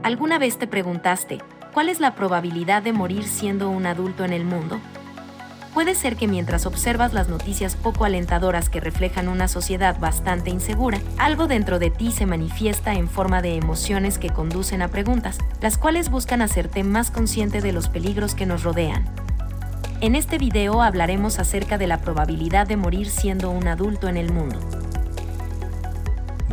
¿Alguna vez te preguntaste, cuál es la probabilidad de morir siendo un adulto en el mundo? Puede ser que mientras observas las noticias poco alentadoras que reflejan una sociedad bastante insegura, algo dentro de ti se manifiesta en forma de emociones que conducen a preguntas, las cuales buscan hacerte más consciente de los peligros que nos rodean. En este video hablaremos acerca de la probabilidad de morir siendo un adulto en el mundo.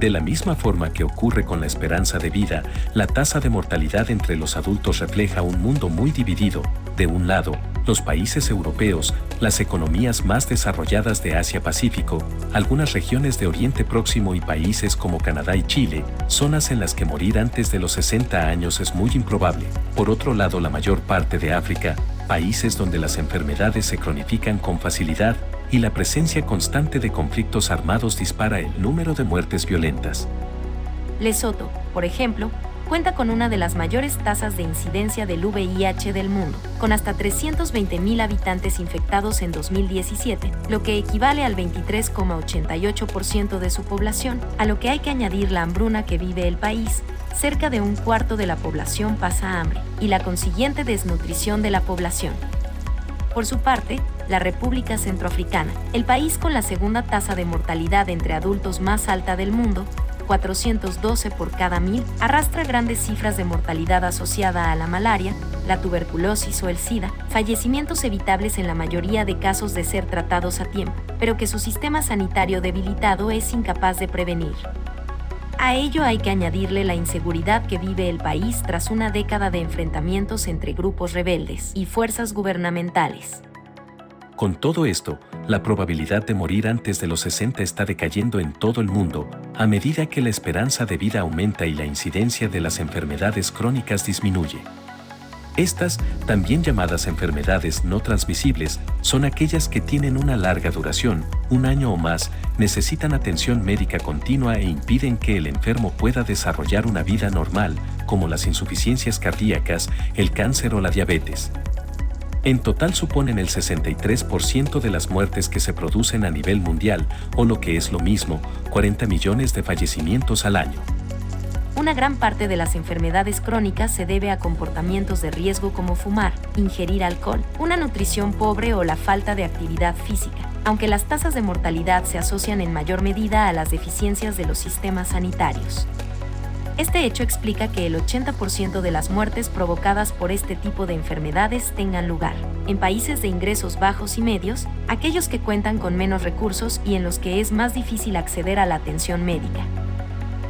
De la misma forma que ocurre con la esperanza de vida, la tasa de mortalidad entre los adultos refleja un mundo muy dividido. De un lado, los países europeos, las economías más desarrolladas de Asia-Pacífico, algunas regiones de Oriente Próximo y países como Canadá y Chile, zonas en las que morir antes de los 60 años es muy improbable. Por otro lado, la mayor parte de África, países donde las enfermedades se cronifican con facilidad y la presencia constante de conflictos armados dispara el número de muertes violentas. Lesoto, por ejemplo, cuenta con una de las mayores tasas de incidencia del VIH del mundo, con hasta 320.000 habitantes infectados en 2017, lo que equivale al 23,88% de su población, a lo que hay que añadir la hambruna que vive el país. Cerca de un cuarto de la población pasa hambre, y la consiguiente desnutrición de la población. Por su parte, la República Centroafricana, el país con la segunda tasa de mortalidad entre adultos más alta del mundo, 412 por cada 1000, arrastra grandes cifras de mortalidad asociada a la malaria, la tuberculosis o el SIDA, fallecimientos evitables en la mayoría de casos de ser tratados a tiempo, pero que su sistema sanitario debilitado es incapaz de prevenir. A ello hay que añadirle la inseguridad que vive el país tras una década de enfrentamientos entre grupos rebeldes y fuerzas gubernamentales. Con todo esto, la probabilidad de morir antes de los 60 está decayendo en todo el mundo, a medida que la esperanza de vida aumenta y la incidencia de las enfermedades crónicas disminuye. Estas, también llamadas enfermedades no transmisibles, son aquellas que tienen una larga duración, un año o más, necesitan atención médica continua e impiden que el enfermo pueda desarrollar una vida normal, como las insuficiencias cardíacas, el cáncer o la diabetes. En total suponen el 63% de las muertes que se producen a nivel mundial, o lo que es lo mismo, 40 millones de fallecimientos al año. Una gran parte de las enfermedades crónicas se debe a comportamientos de riesgo como fumar, ingerir alcohol, una nutrición pobre o la falta de actividad física, aunque las tasas de mortalidad se asocian en mayor medida a las deficiencias de los sistemas sanitarios. Este hecho explica que el 80% de las muertes provocadas por este tipo de enfermedades tengan lugar en países de ingresos bajos y medios, aquellos que cuentan con menos recursos y en los que es más difícil acceder a la atención médica.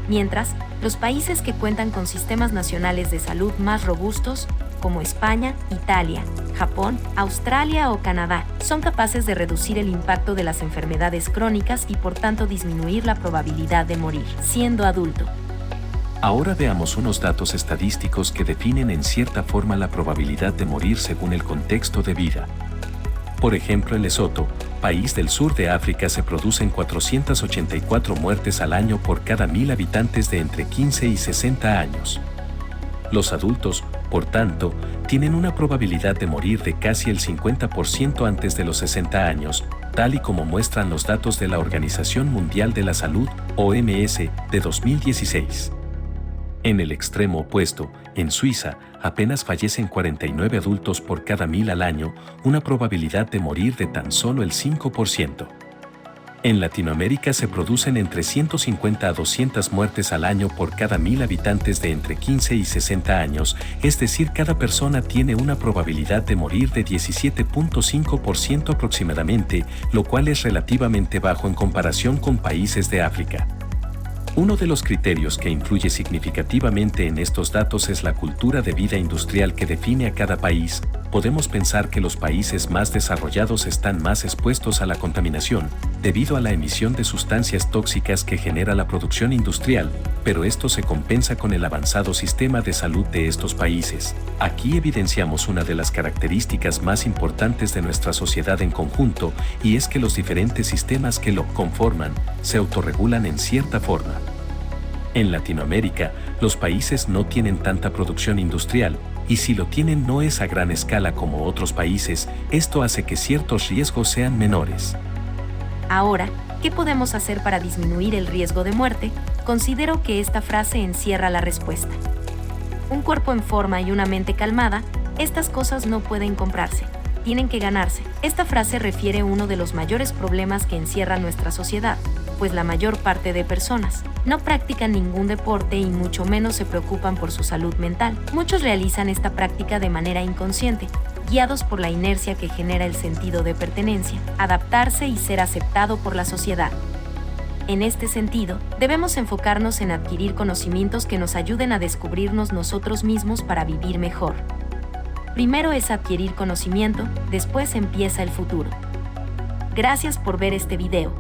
Mientras, los países que cuentan con sistemas nacionales de salud más robustos, como España, Italia, Japón, Australia o Canadá, son capaces de reducir el impacto de las enfermedades crónicas y por tanto disminuir la probabilidad de morir siendo adulto. Ahora veamos unos datos estadísticos que definen en cierta forma la probabilidad de morir según el contexto de vida. Por ejemplo, en Lesoto, país del sur de África, se producen 484 muertes al año por cada 1000 habitantes de entre 15 y 60 años. Los adultos, por tanto, tienen una probabilidad de morir de casi el 50% antes de los 60 años, tal y como muestran los datos de la Organización Mundial de la Salud, OMS, de 2016. En el extremo opuesto, en Suiza, apenas fallecen 49 adultos por cada 1000 al año, una probabilidad de morir de tan solo el 5%. En Latinoamérica se producen entre 150 a 200 muertes al año por cada 1000 habitantes de entre 15 y 60 años, es decir, cada persona tiene una probabilidad de morir de 17.5% aproximadamente, lo cual es relativamente bajo en comparación con países de África. Uno de los criterios que influye significativamente en estos datos es la cultura de vida industrial que define a cada país. Podemos pensar que los países más desarrollados están más expuestos a la contaminación, debido a la emisión de sustancias tóxicas que genera la producción industrial, pero esto se compensa con el avanzado sistema de salud de estos países. Aquí evidenciamos una de las características más importantes de nuestra sociedad en conjunto, y es que los diferentes sistemas que lo conforman se autorregulan en cierta forma. En Latinoamérica, los países no tienen tanta producción industrial, y si lo tienen no es a gran escala como otros países. Esto hace que ciertos riesgos sean menores. Ahora, ¿qué podemos hacer para disminuir el riesgo de muerte? Considero que esta frase encierra la respuesta. Un cuerpo en forma y una mente calmada, estas cosas no pueden comprarse, tienen que ganarse. Esta frase refiere a uno de los mayores problemas que encierra nuestra sociedad, pues la mayor parte de personas no practican ningún deporte y mucho menos se preocupan por su salud mental. Muchos realizan esta práctica de manera inconsciente, guiados por la inercia que genera el sentido de pertenencia, adaptarse y ser aceptado por la sociedad. En este sentido, debemos enfocarnos en adquirir conocimientos que nos ayuden a descubrirnos nosotros mismos para vivir mejor. Primero es adquirir conocimiento, después empieza el futuro. Gracias por ver este video.